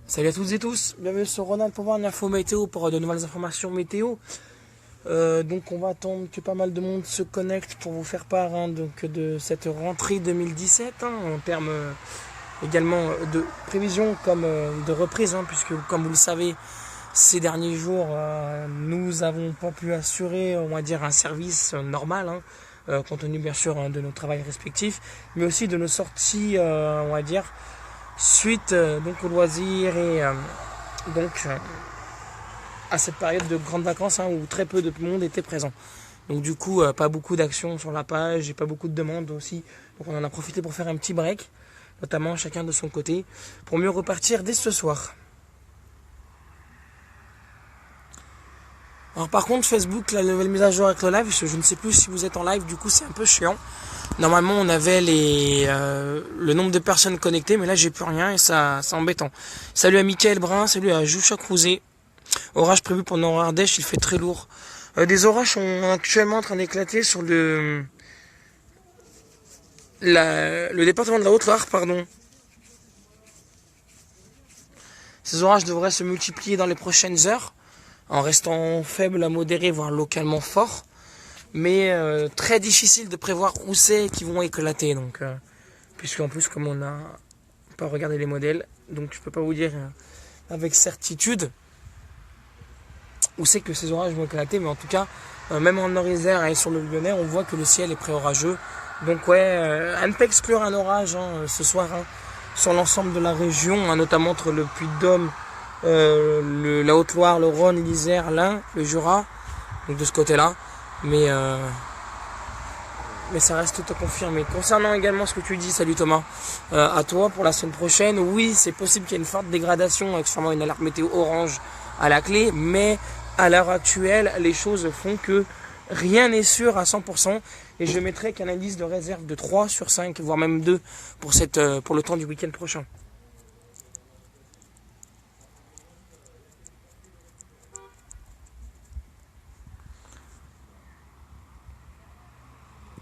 Salut à toutes et tous, bienvenue sur Ronald pour voir une info météo, pour de nouvelles informations météo. Donc on va attendre que pas mal de monde se connecte pour vous faire part de cette rentrée 2017 en termes également de prévision comme de reprise, puisque comme vous le savez, ces derniers jours nous avons pas pu assurer, on va dire, un service normal, compte tenu bien sûr de nos travails respectifs, mais aussi de nos sorties, on va dire, suite donc aux loisirs et à cette période de grandes vacances où très peu de monde était présent. Donc du coup, pas beaucoup d'actions sur la page et pas beaucoup de demandes aussi. Donc on en a profité pour faire un petit break, notamment chacun de son côté, pour mieux repartir dès ce soir. Alors par contre, Facebook, la nouvelle mise à jour avec le live, je ne sais plus si vous êtes en live, du coup c'est un peu chiant. Normalement on avait le nombre de personnes connectées, mais là j'ai plus rien et ça c'est embêtant. Salut à Mickaël Brun, salut à Joucha Crouzet. Orage prévu pendant Ardèche, il fait très lourd. Des orages sont actuellement en train d'éclater sur le département de la Haute-Loire, pardon. Ces orages devraient se multiplier dans les prochaines heures, en restant faibles à modérés, voire localement forts. Mais très difficile de prévoir où c'est qu'ils vont éclater. Donc, puisqu'en plus, comme on n'a pas regardé les modèles, donc je peux pas vous dire avec certitude où c'est que ces orages vont éclater. Mais en tout cas, même en Nord-Isère et sur le Lyonnais, on voit que le ciel est pré-orageux. Donc ouais, à ne pas exclure un orage ce soir sur l'ensemble de la région, notamment entre le Puy-de-Dôme, la Haute-Loire, le Rhône, l'Isère, l'Ain, le Jura, donc de ce côté-là. Mais ça reste tout à confirmer. Concernant également ce que tu dis, salut Thomas, à toi pour la semaine prochaine, oui, c'est possible qu'il y ait une forte dégradation avec sûrement une alerte météo orange à la clé, mais à l'heure actuelle, les choses font que rien n'est sûr à 100%, et je mettrai qu'un indice de réserve de 3 sur 5, voire même 2 pour le temps du week-end prochain.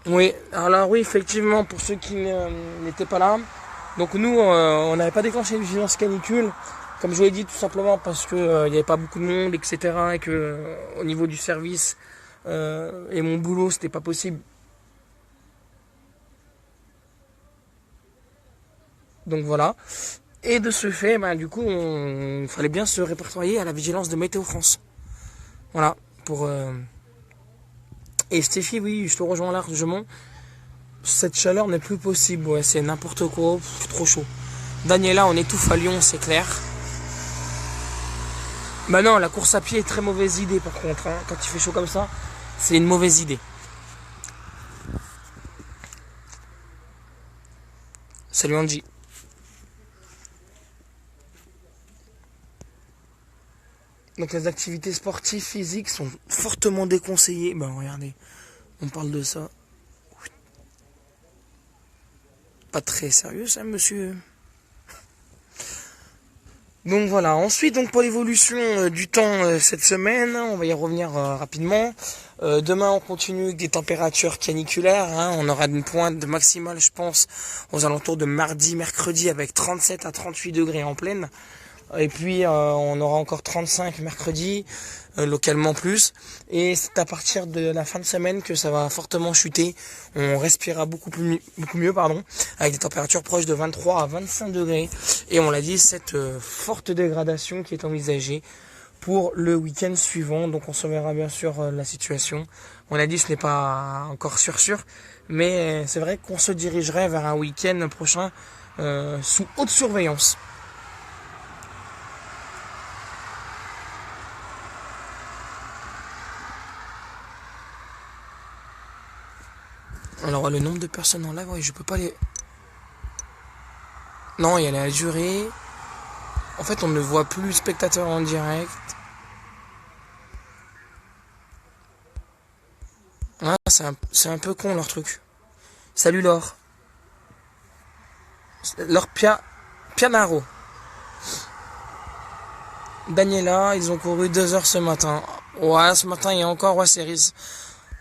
Oui, alors oui, effectivement, pour ceux qui n'étaient pas là, donc nous, on n'avait pas déclenché une vigilance canicule, comme je vous l'ai dit, tout simplement parce que il n'y avait pas beaucoup de monde, etc., et que au niveau du service et mon boulot, c'était pas possible. Donc voilà. Et de ce fait, du coup, il fallait bien se répertorier à la vigilance de Météo France. Voilà, pour... Et Stéphie, oui, je te rejoins largement. Cette chaleur n'est plus possible, ouais, c'est n'importe quoi, trop chaud. Daniela, on étouffe à Lyon, c'est clair. Bah non, la course à pied est très mauvaise idée par contre, quand il fait chaud comme ça, c'est une mauvaise idée. Salut Angie. Donc les activités sportives physiques sont fortement déconseillées. Regardez, on parle de ça. Pas très sérieux ça, monsieur. Donc voilà, ensuite donc pour l'évolution du temps cette semaine, on va y revenir rapidement. Demain on continue avec des températures caniculaires, on aura une pointe maximale je pense aux alentours de mardi, mercredi avec 37 à 38 degrés en pleine. Et puis on aura encore 35 mercredi, localement plus. Et c'est à partir de la fin de semaine que ça va fortement chuter. On respirera beaucoup mieux, avec des températures proches de 23 à 25 degrés. Et on l'a dit, cette forte dégradation qui est envisagée pour le week-end suivant. Donc on surveillera bien sûr la situation. On a dit, ce n'est pas encore sûr, mais c'est vrai qu'on se dirigerait vers un week-end prochain sous haute surveillance. Alors le nombre de personnes en live, je peux pas les... Non, il y a la durée. En fait, on ne voit plus le spectateur en direct. C'est un peu con leur truc. Salut Laure. Laure Pianaro. Daniela, ils ont couru 2 heures ce matin. Ouais, ce matin, il y a encore, c'est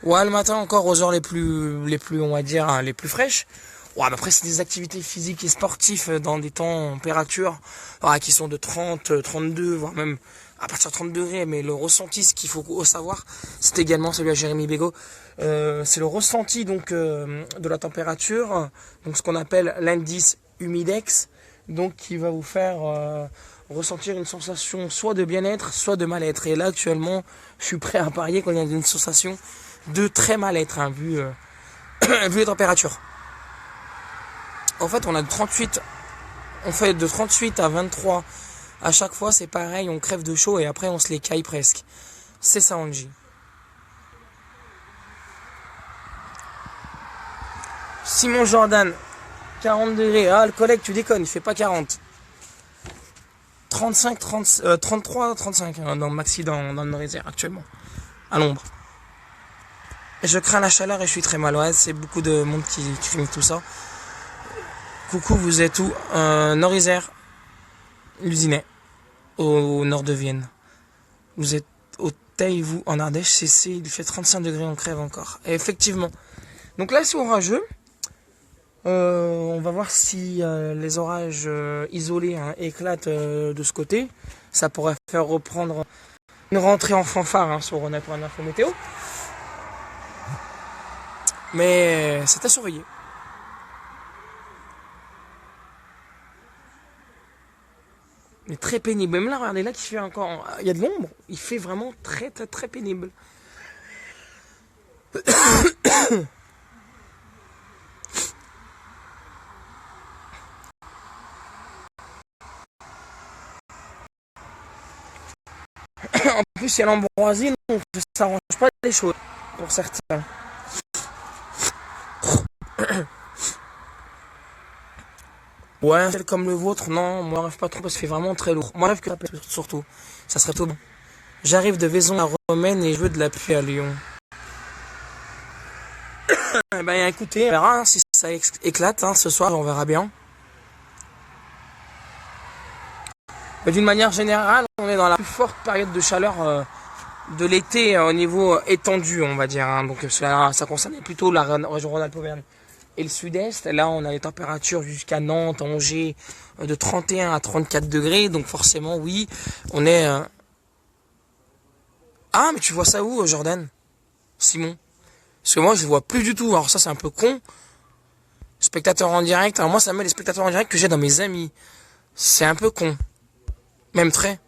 Ouais, le matin encore aux heures les plus, on va dire, hein, les plus fraîches. Ouais, mais après, c'est des activités physiques et sportives dans des températures qui sont de 30, 32, voire même à partir de 30 degrés. Mais le ressenti, ce qu'il faut savoir, c'est également celui à Jérémy Bégaud. C'est le ressenti donc de la température, donc ce qu'on appelle l'indice humidex, donc qui va vous faire ressentir une sensation soit de bien-être, soit de mal-être. Et là, actuellement, je suis prêt à parier qu'on a une sensation de très mal-être, hein, vu les températures. En fait, on fait de 38 à 23 à chaque fois, c'est pareil, on crève de chaud et après on se les caille presque. C'est ça, Angie. Simon Jordan, 40 degrés. Ah, le collègue, tu déconnes, il fait pas 40. 35, 30, 33, 35 dans le maxi dans le Nord-Isère actuellement, à l'ombre. Je crains la chaleur et je suis très mal. Ouais, c'est beaucoup de monde qui crie tout ça. Coucou, vous êtes où? Nord-Isère, l'Usinet, au nord de Vienne. Vous êtes au Teil, vous, en Ardèche, il fait 35 degrés, on crève encore. Et effectivement. Donc là, c'est orageux. On va voir si les orages isolés éclatent de ce côté. Ça pourrait faire reprendre une rentrée en fanfare sur Rhône pour un info météo. Mais c'est à surveiller. Mais très pénible. Même là, regardez là qui fait encore. Il y a de l'ombre. Il fait vraiment très très très pénible. En plus, il y a l'ambroisie, donc ça arrange pas les choses pour certains. Ouais, un ciel comme le vôtre, non, moi, je rêve pas trop parce qu'il fait vraiment très lourd. Moi, je rêve que la pluie, surtout. Ça serait tout bon. J'arrive de Vaison à Romaine et je veux de la pluie à Lyon. Ben écoutez, on verra si ça éclate ce soir, on verra bien. Mais d'une manière générale, on est dans la plus forte période de chaleur de l'été au niveau étendu, on va dire. Donc ça concerne plutôt la région Rhône-Alpes-Auvergne et le sud-est. Là, on a des températures jusqu'à Nantes, Angers, de 31 à 34 degrés. Donc forcément, oui, on est... Ah, mais tu vois ça où, Jordan? Simon? Parce que moi, je le vois plus du tout. Alors ça, c'est un peu con. Spectateurs en direct. Alors moi, ça met les spectateurs en direct que j'ai dans mes amis. C'est un peu con. Même très.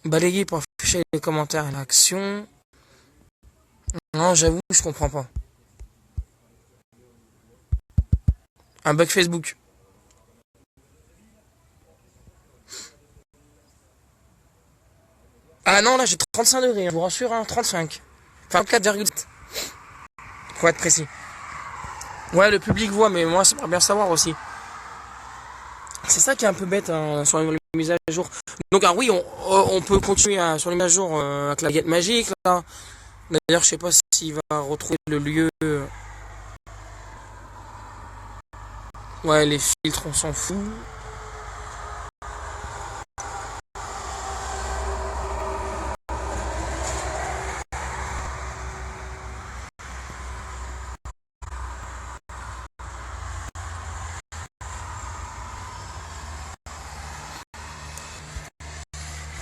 Balayer pour afficher les commentaires et l'action. Non, j'avoue, je comprends pas. Un bug Facebook. Ah non, là j'ai 35 degrés, je vous rassure, 35. Enfin 4,7. Faut être précis. Ouais, le public voit, mais moi, ça pourrait bien savoir aussi. C'est ça qui est un peu bête sur les mises à jour. Donc, oui, on peut continuer sur les mises à jour avec la guette magique. Là. D'ailleurs, je sais pas s'il va retrouver le lieu. Ouais, les filtres, on s'en fout.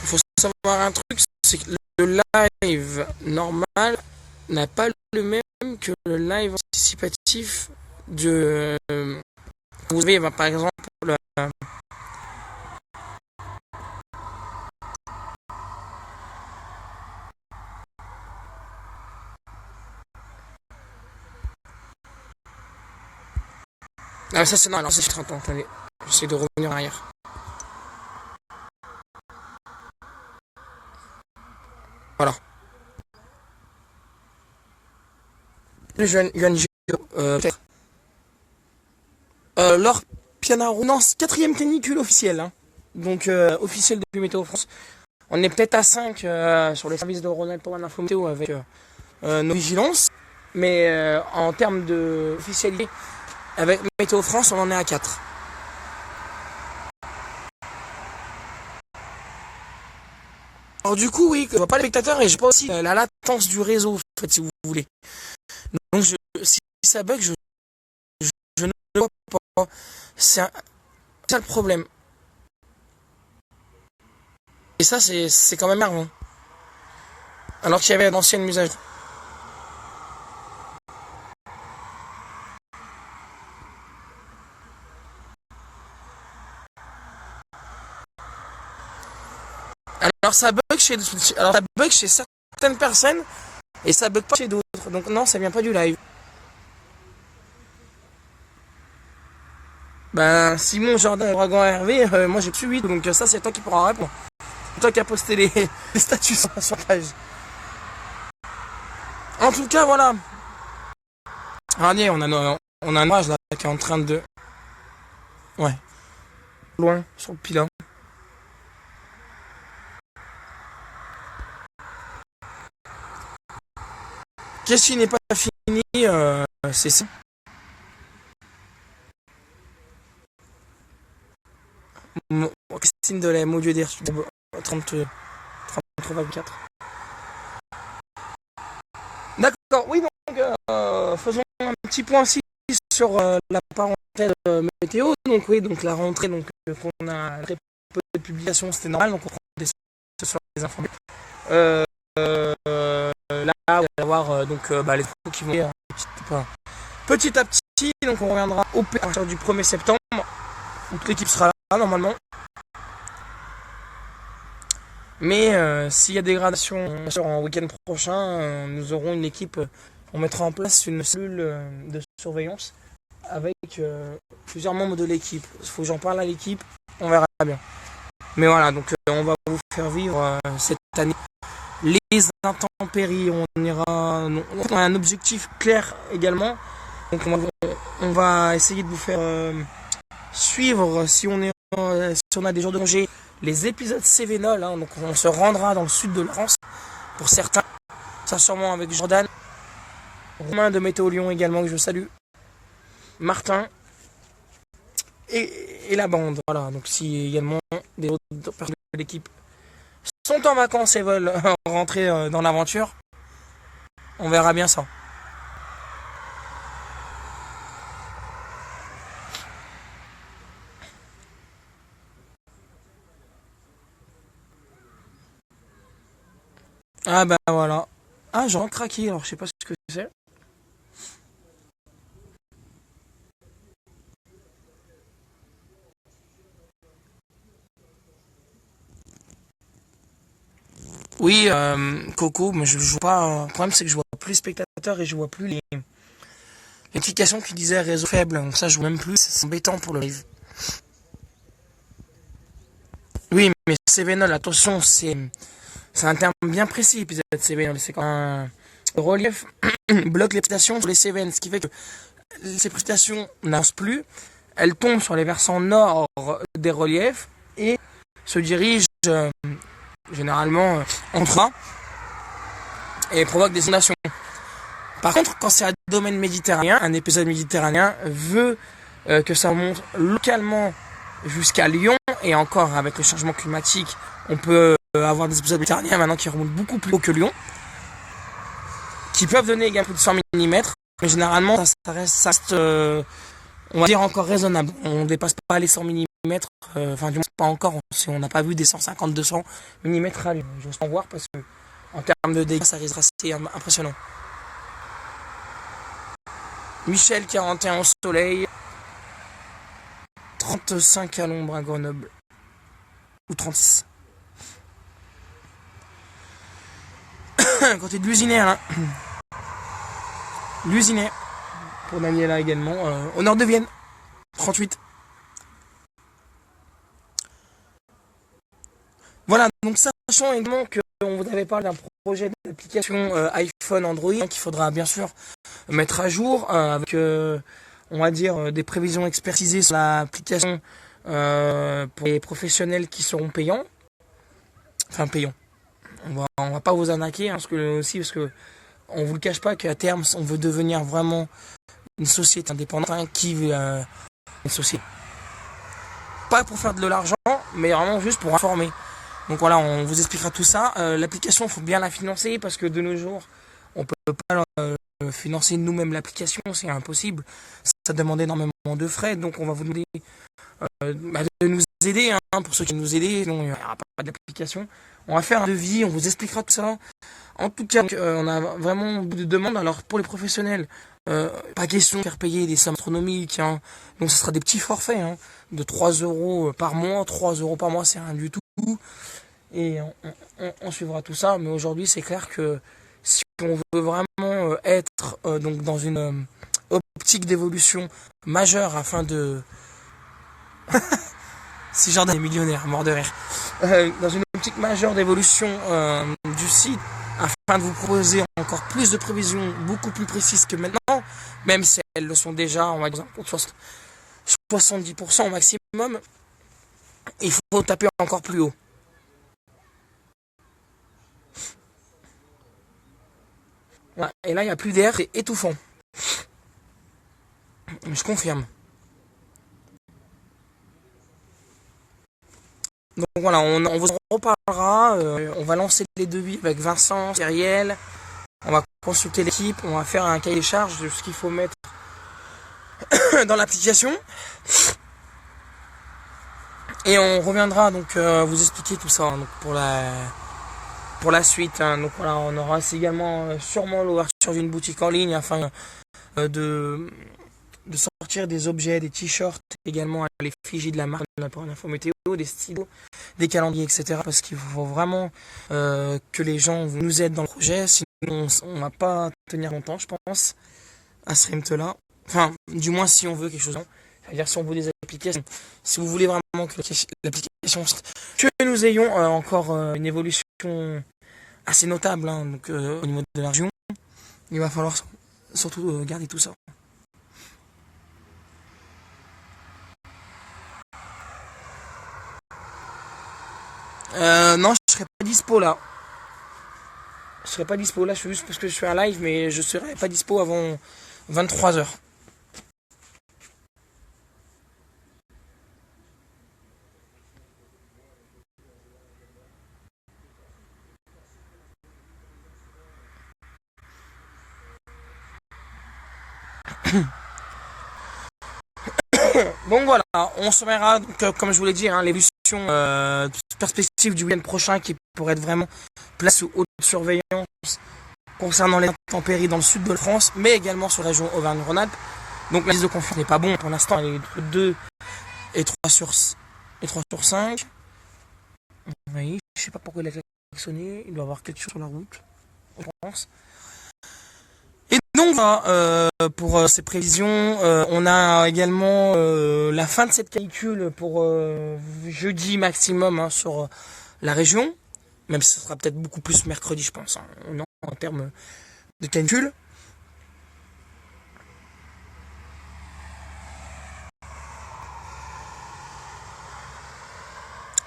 Il faut savoir un truc, c'est que le live normal n'a pas le même que le live anticipatif de... Vous avez par exemple... Ah, ça c'est normal, c'est 30 ans, attendez. J'essaie de revenir en arrière. Voilà. Le jeune peut-être. Laure Pianaro, non, quatrième canicule officielle. Donc, officielle depuis Météo France. On est peut-être à 5 sur les services de Rhône-Alpes Info Météo avec nos vigilances. Mais en termes d'officialité, avec Météo France, on en est à 4. Alors du coup, oui, je vois pas les spectateurs et je vois aussi la latence du réseau, en fait, si vous voulez. Donc si ça bug, je ne le vois pas. C'est ça le problème. Et ça, c'est quand même énervant. Alors qu'il y avait d'anciennes mises à jour. Alors ça bug chez certaines personnes et ça bug pas chez d'autres. Donc non, ça vient pas du live. Ben Simon Jordan Dragon Hervé, moi j'ai plus 8, donc ça c'est toi qui pourras répondre. C'est toi qui as posté les statuts sur la page. En tout cas voilà. Regardez, on a un orage là qui est en train de. Ouais. Loin, sur le pilat. Qu'est-ce qui n'est pas fini, c'est ça. Christine Delay, mon dieu d'air, 33,4. D'accord, oui, donc faisons un petit point aussi sur la parenthèse météo. Donc oui, donc la rentrée, donc qu'on a très peu de publications, c'était normal, donc on prend des sur les informés. Là, on va avoir donc les trous qui vont petit à petit, donc on reviendra au à partir du 1er septembre, où toute l'équipe sera là normalement. Mais s'il y a dégradation en week-end prochain, nous aurons une équipe, on mettra en place une cellule de surveillance avec plusieurs membres de l'équipe. Il faut que j'en parle à l'équipe, on verra bien. Mais voilà, donc on va vous faire vivre cette année les intempéries. On a un objectif clair également. Donc on va essayer de vous faire suivre si on a des jours de congé les épisodes Cévenol, hein, donc on se rendra dans le sud de la France pour certains, ça sûrement avec Jordan, Romain de Météo Lyon également que je salue, Martin et la bande. Voilà, donc si également des autres personnes de l'équipe sont en vacances et veulent rentrer dans l'aventure, on verra bien ça. Ah bah voilà. Ah, j'ai craqué, alors je sais pas ce que c'est. Oui, Coco, mais je joue pas. Le problème c'est que je vois plus les spectateurs et je vois plus les notifications qui disaient réseau faible. Donc ça je vois même plus, c'est embêtant pour le live. Oui, mais Cévenol, attention, c'est un terme bien précis, épisode Cévenol. C'est quand un relief bloque les précipitations sur les Cévennes, ce qui fait que ces précipitations n'avancent plus, elles tombent sur les versants nord des reliefs et se dirigent généralement en train et provoquent des inondations. Par contre, quand c'est un domaine méditerranéen, un épisode méditerranéen veut que ça monte localement jusqu'à Lyon, et encore avec le changement climatique, on peut avoir des épisodes méditerranéens maintenant qui remontent beaucoup plus haut que Lyon, qui peuvent donner également plus de 100 mm, mais généralement ça reste on va dire encore raisonnable. On ne dépasse pas les 100 mm, enfin du moins pas encore, on n'a pas vu des 150-200 mm à Lyon. J'ose en voir parce que en termes de dégâts, ça risque assez impressionnant. Michel, 41 au soleil, 35 à l'ombre à Grenoble, ou 36. Côté de l'usinaire, hein. L'usinaire, pour Daniela également, au nord de Vienne, 38. Voilà, donc sachant également qu'on vous avait parlé d'un projet d'application iPhone Android, hein, qu'il faudra bien sûr mettre à jour avec, on va dire, des prévisions expertisées sur l'application pour les professionnels qui seront payants. Enfin, payants. On va pas vous arnaquer, hein, parce que on vous le cache pas qu'à terme, on veut devenir vraiment une société indépendante, hein, qui veut une société. Pas pour faire de l'argent, mais vraiment juste pour informer. Donc voilà, on vous expliquera tout ça. L'application, il faut bien la financer parce que de nos jours, on peut pas financer nous-mêmes l'application, c'est impossible. Ça demande énormément de frais, donc on va vous demander de nous aider, hein, pour ceux qui nous aider. Donc il n'y aura pas d'application. On va faire un devis, on vous expliquera tout ça. En tout cas, on a vraiment beaucoup de demandes. Alors pour les professionnels, pas question de faire payer des sommes astronomiques, hein. Donc ce sera des petits forfaits, hein, de 3 euros par mois. 3 euros par mois, c'est rien du tout. Et on suivra tout ça. Mais aujourd'hui, c'est clair que si on veut vraiment être donc dans une optique d'évolution majeure afin de... Si Jordan est millionnaire, mort de rire. Dans une optique majeure d'évolution du site, afin de vous proposer encore plus de prévisions beaucoup plus précises que maintenant, même si elles le sont déjà, on va dire, 70% au maximum, il faut taper encore plus haut. Voilà. Et là, il n'y a plus d'air, c'est étouffant. Je confirme. Donc voilà, on vous en reparlera. On va lancer les devis avec Vincent, Cyriel. On va consulter l'équipe. On va faire un cahier des charges de ce qu'il faut mettre dans l'application. Et on reviendra donc vous expliquer tout ça, hein, donc pour la suite. Hein. Donc voilà, on aura également sûrement l'ouverture d'une boutique en ligne afin de sortir des objets, des t-shirts, également à l'effigie de la marque pour l'info météo, des stylos, des calendriers, etc. Parce qu'il faut vraiment que les gens nous aident dans le projet, sinon on va pas tenir longtemps, je pense, à ce rythme-là. Enfin, du moins si on veut quelque chose. C'est-à-dire si on veut des applications, si vous voulez vraiment que l'application, que nous ayons encore une évolution assez notable, hein, donc, au niveau de la région, il va falloir surtout garder tout ça. Non, je serai pas dispo là. Je serai pas dispo là, je suis juste parce que je fais un live, mais je serai pas dispo avant 23h. Donc voilà, on se verra, donc, comme je vous l'ai dit, hein, l'évolution perspective du week-end prochain qui pourrait être vraiment place sous haute surveillance concernant les intempéries dans le sud de la France, mais également sur la région Auvergne-Rhône-Alpes. Donc l'indice de confiance n'est pas bon pour l'instant, elle est entre 2 et 3 sur 5. Oui, je sais pas pourquoi il a klaxonné, il doit avoir quelque chose sur la route, je pense. Et donc pour ces prévisions, on a également la fin de cette canicule pour jeudi maximum, hein, sur la région, même si ce sera peut-être beaucoup plus mercredi, je pense, hein, en termes de canicule.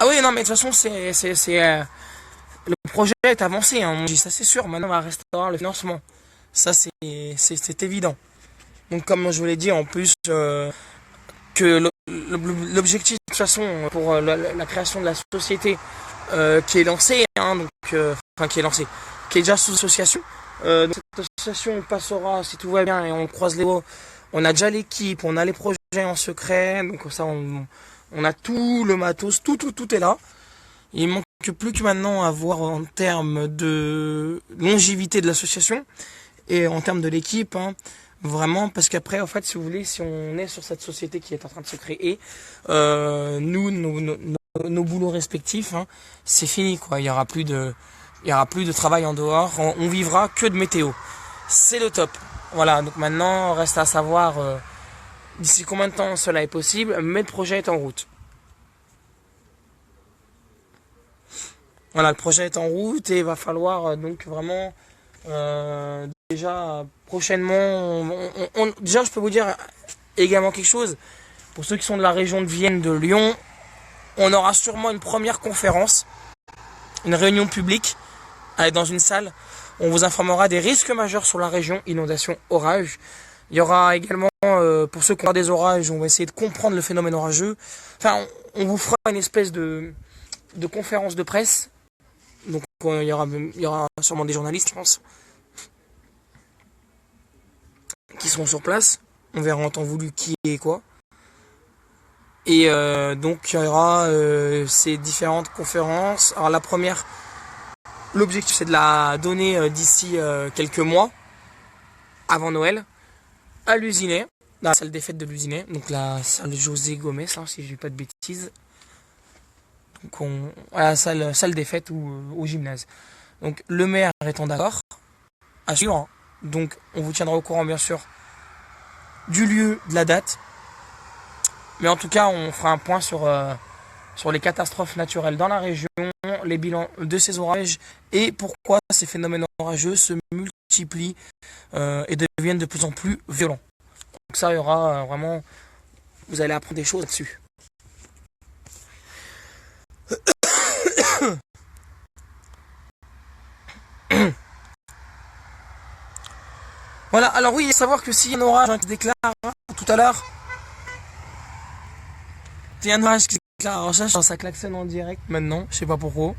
Ah oui, non, mais de toute façon, le projet est avancé, hein, ça c'est sûr. Maintenant, on va rester dans le financement. Ça, c'est évident. Donc, comme je vous l'ai dit, en plus, que l'objectif, de toute façon, pour la création de la société qui est lancée, hein, donc, enfin, qui est lancée, qui est déjà sous association. Donc cette association passera, si tout va bien, et on croise les doigts. On a déjà l'équipe, on a les projets en secret, donc ça, on a tout le matos, tout est là. Il manque plus que maintenant à voir en termes de longévité de l'association et en termes de l'équipe, hein, vraiment, parce qu'après, en fait, si vous voulez, si on est sur cette société qui est en train de se créer, nous, nos boulots respectifs, hein, c'est fini, quoi. Il y aura plus de travail en dehors. On vivra que de météo. C'est le top. Voilà. Donc maintenant, reste à savoir d'ici combien de temps cela est possible, mais le projet est en route. Voilà, le projet est en route et il va falloir donc vraiment déjà prochainement. Déjà, je peux vous dire également quelque chose. Pour ceux qui sont de la région de Vienne, de Lyon, on aura sûrement une première conférence, une réunion publique dans une salle. On vous informera des risques majeurs sur la région, inondation, orage. Il y aura également, pour ceux qui ont des orages, on va essayer de comprendre le phénomène orageux. Enfin, on vous fera une espèce de de conférences de presse. Donc il y aura sûrement des journalistes, je pense, qui seront sur place. On verra en temps voulu qui et quoi. Et donc il y aura ces différentes conférences. Alors la première, l'objectif c'est de la donner d'ici quelques mois, avant Noël, à l'Usinet, dans la salle des fêtes de l'Usinet, donc la salle José Gomez, hein, si je dis pas de bêtises. Donc à la salle des fêtes ou au gymnase. Donc le maire étant d'accord, à suivre, hein. Donc on vous tiendra au courant bien sûr du lieu, de la date. Mais en tout cas, on fera un point sur les catastrophes naturelles dans la région, les bilans de ces orages et pourquoi ces phénomènes orageux se multiplient et deviennent de plus en plus violents. Donc ça, il y aura vraiment... Vous allez apprendre des choses là-dessus. Voilà, alors oui, savoir que s'il y a un orage qui se déclare tout à l'heure, il y a un orage qui se déclare, alors ça klaxonne en direct maintenant, je sais pas pourquoi.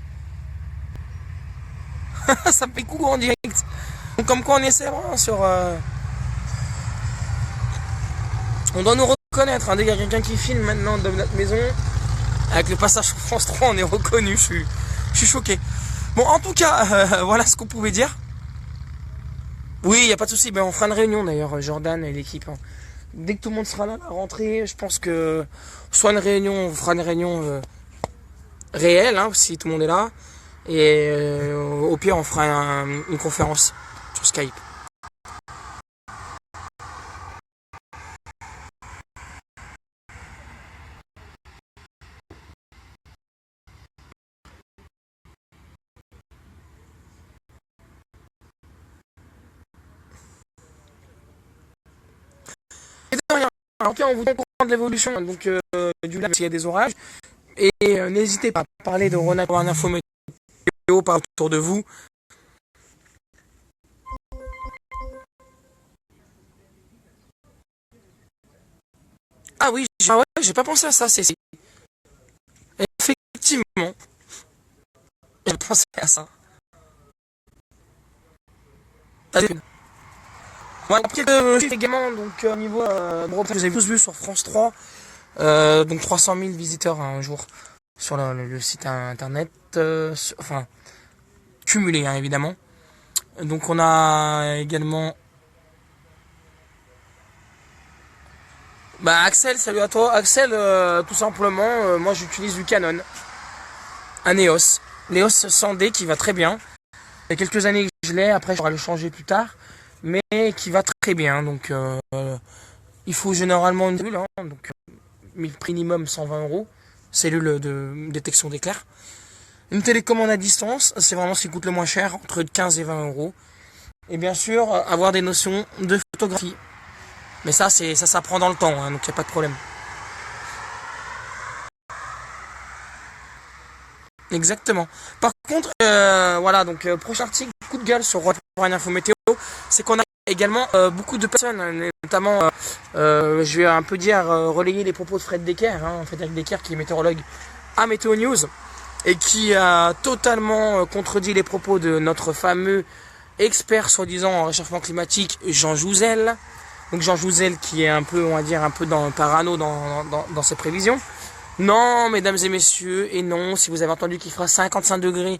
Ça me fait coucou en direct. Donc comme quoi on essaie vraiment sur... On doit nous reconnaître, hein. Dès qu'il y a quelqu'un qui filme maintenant de notre maison, avec le passage sur France 3, on est reconnu, je suis choqué. Bon, en tout cas, voilà ce qu'on pouvait dire. Oui, il n'y a pas de souci. Ben, on fera une réunion d'ailleurs, Jordan et l'équipe. Hein. Dès que tout le monde sera là, à la rentrée, je pense que soit une réunion, on fera une réunion réelle, hein, si tout le monde est là. Et au pire, on fera une conférence sur Skype. En tout cas, on vous tient au courant de l'évolution donc, du lac s'il y a des orages. Et n'hésitez pas à parler de Ronald pour un info météo par autour de vous. Ah oui, j'ai pas pensé à ça, c'est effectivement. J'ai pensé à ça. Voilà, quelques chiffres également, donc au niveau vous avez tous vu sur France 3, donc 300 000 visiteurs un jour sur le site internet, enfin cumulé hein, évidemment. Donc on a également Axel, salut à toi. Axel, tout simplement, moi j'utilise du Canon, un EOS 100D qui va très bien. Il y a quelques années que je l'ai, après j'aurai le changer plus tard, mais qui va très bien. Donc il faut généralement une cellule, hein, donc minimum 120 €, cellule de détection d'éclair. Une télécommande à distance, c'est vraiment ce qui coûte le moins cher, entre 15 et 20 €. Et bien sûr, avoir des notions de photographie. Mais ça s'apprend dans le temps, hein, donc il n'y a pas de problème. Exactement. Par contre, voilà, donc prochain article, coup de gueule sur une info météo, c'est qu'on a également beaucoup de personnes, notamment, je vais un peu dire, relayer les propos de Fred Decker, hein, Frédéric Decker qui est météorologue à Météo News, et qui a totalement contredit les propos de notre fameux expert soi-disant en réchauffement climatique, Jean Jouzel. Donc Jean Jouzel qui est un peu, on va dire, un peu parano dans ses prévisions. Non, mesdames et messieurs, et non, si vous avez entendu qu'il fera 55 degrés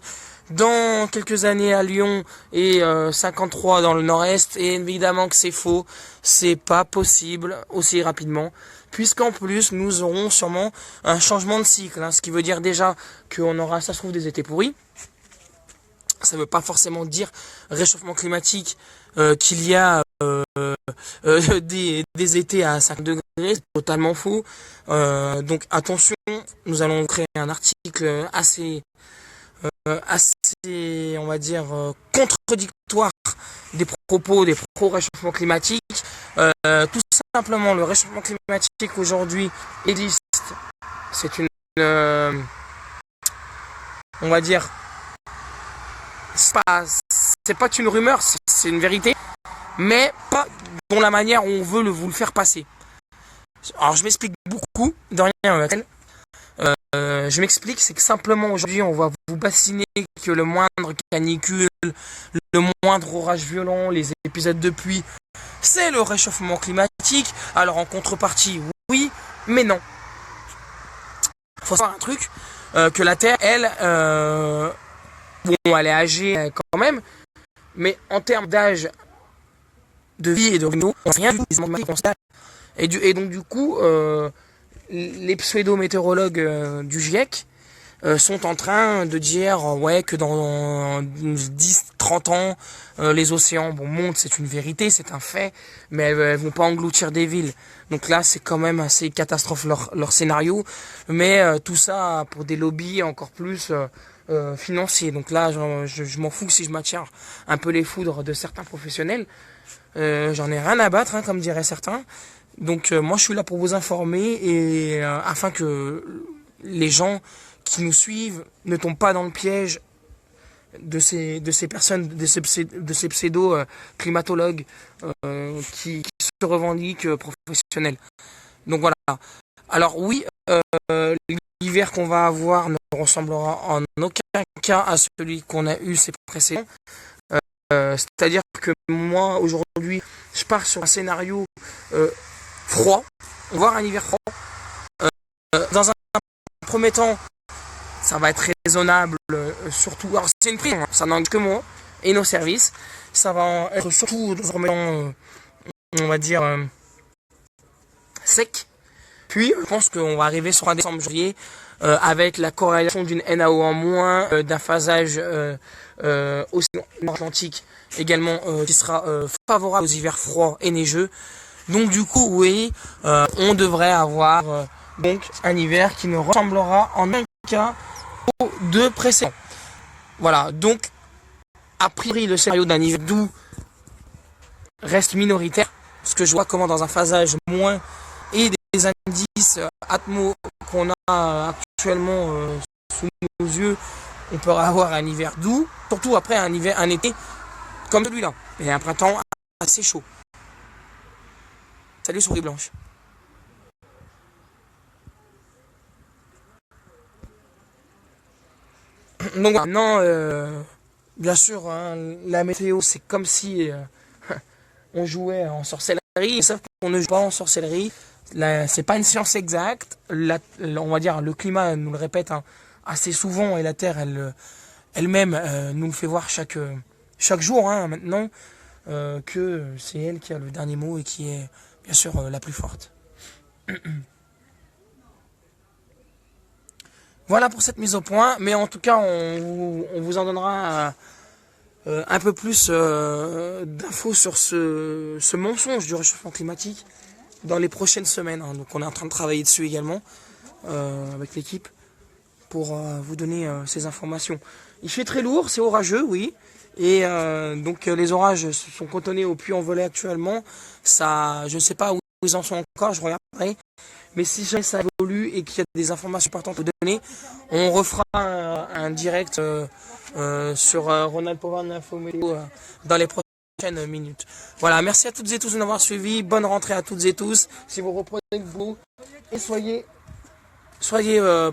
dans quelques années à Lyon et 53 dans le nord-est, et évidemment que c'est faux, c'est pas possible aussi rapidement, puisqu'en plus nous aurons sûrement un changement de cycle, hein, ce qui veut dire déjà qu'on aura, ça se trouve, des étés pourris. Ça ne veut pas forcément dire réchauffement climatique qu'il y a des étés à 5 degrés, c'est totalement faux. Donc attention, nous allons créer un article assez, on va dire, contradictoire des propos des pro-réchauffement climatique. Tout simplement, le réchauffement climatique aujourd'hui existe. C'est une, on va dire, c'est pas une rumeur, c'est une vérité, mais pas dans la manière où on veut vous le faire passer. Alors je m'explique beaucoup, de rien, Je m'explique, c'est que simplement aujourd'hui on va vous bassiner que le moindre canicule, le moindre orage violent, les épisodes de pluie, c'est le réchauffement climatique. Alors en contrepartie, oui, mais non. Faut savoir un truc, que la Terre, elle, bon, elle est âgée quand même, mais en termes d'âge, de vie et de revenus, on n'a rien du tout. Et donc du coup, les pseudo-météorologues du GIEC sont en train de dire ouais que dans 10-30 ans les océans montent, c'est une vérité, c'est un fait, mais elles vont pas engloutir des villes. Donc là c'est quand même assez catastrophe leur scénario, mais tout ça pour des lobbies encore plus financiers. Donc là je m'en fous si je m'attire un peu les foudres de certains professionnels. J'en ai rien à battre, hein, comme diraient certains. Donc moi je suis là pour vous informer et afin que les gens qui nous suivent ne tombent pas dans le piège de ces personnes, de ces pseudo climatologues qui se revendiquent professionnels. Donc voilà. Alors oui, l'hiver qu'on va avoir ne ressemblera en aucun cas à celui qu'on a eu ces précédents. C'est-à-dire que moi aujourd'hui je pars sur un scénario froid, on va voir un hiver froid. Dans un premier temps, ça va être raisonnable, surtout. Alors c'est une prime, hein, ça n'engage que moi et nos services. Ça va être surtout dans un premier temps, on va dire sec. Puis je pense qu'on va arriver sur un décembre-janvier avec la corrélation d'une NAO en moins, d'un phasage océan Atlantique également qui sera favorable aux hivers froids et neigeux. Donc du coup, oui, on devrait avoir donc un hiver qui ne ressemblera en aucun cas aux deux précédents. Voilà, donc a priori le scénario d'un hiver doux reste minoritaire, parce que je vois comment dans un phasage moins et des indices atmo qu'on a actuellement sous nos yeux, on pourra avoir un hiver doux, surtout après un été comme celui-là, et un printemps assez chaud. Salut souris blanche. Donc maintenant, bien sûr, hein, la météo, c'est comme si on jouait en sorcellerie, sauf qu'on ne joue pas en sorcellerie. C'est pas une science exacte. On va dire, le climat nous le répète hein, assez souvent et la Terre, elle-même, nous le fait voir chaque jour hein, maintenant que c'est elle qui a le dernier mot et qui est bien sûr la plus forte. Voilà pour cette mise au point, mais en tout cas, on vous en donnera un peu plus d'infos sur ce mensonge du réchauffement climatique dans les prochaines semaines. Hein. Donc on est en train de travailler dessus également avec l'équipe pour vous donner ces informations. Il fait très lourd, c'est orageux, oui. Et donc les orages se sont cantonnés au Puy-en-Velay actuellement. Ça, je ne sais pas où ils en sont encore, je regarderai. Mais si jamais ça évolue et qu'il y a des informations importantes à donner, on refera un direct sur Ronald Power Info Météo dans les prochaines minutes. Voilà, merci à toutes et tous de nous avoir suivis. Bonne rentrée à toutes et tous. Si vous reprenez le boulot, et soyez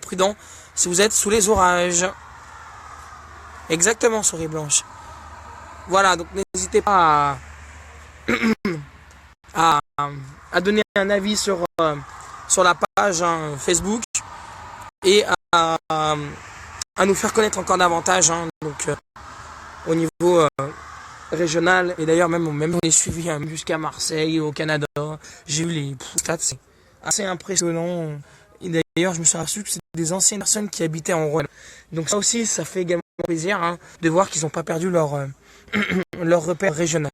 prudents si vous êtes sous les orages. Exactement, souris blanche. Voilà, donc n'hésitez pas à donner un avis sur la page hein, Facebook et à nous faire connaître encore davantage hein, donc au niveau régional et d'ailleurs même on est suivi hein, jusqu'à Marseille au Canada. J'ai eu les stats, c'est assez impressionnant et d'ailleurs je me suis aperçu que c'est des anciennes personnes qui habitaient en Rhône. Donc ça aussi ça fait également plaisir hein, de voir qu'ils n'ont pas perdu leur repère régional.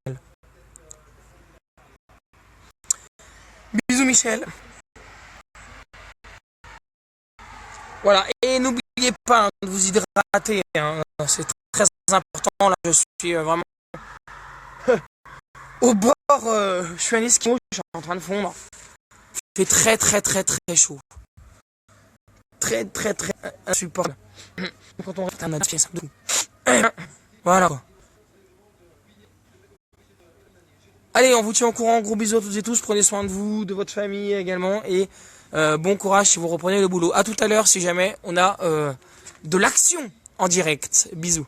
Bisous Michel. Voilà, et n'oubliez pas de vous hydrater, hein. C'est très important. Là, je suis vraiment au bord. Je suis un esquimau, je suis en train de fondre. Il fait très très très très chaud. Très très très insupportable. Quand on reste un pièce, voilà quoi. Allez, on vous tient au courant. Gros bisous à toutes et tous. Prenez soin de vous, de votre famille également. Et Bon courage si vous reprenez le boulot. À tout à l'heure si jamais on a de l'action en direct. Bisous.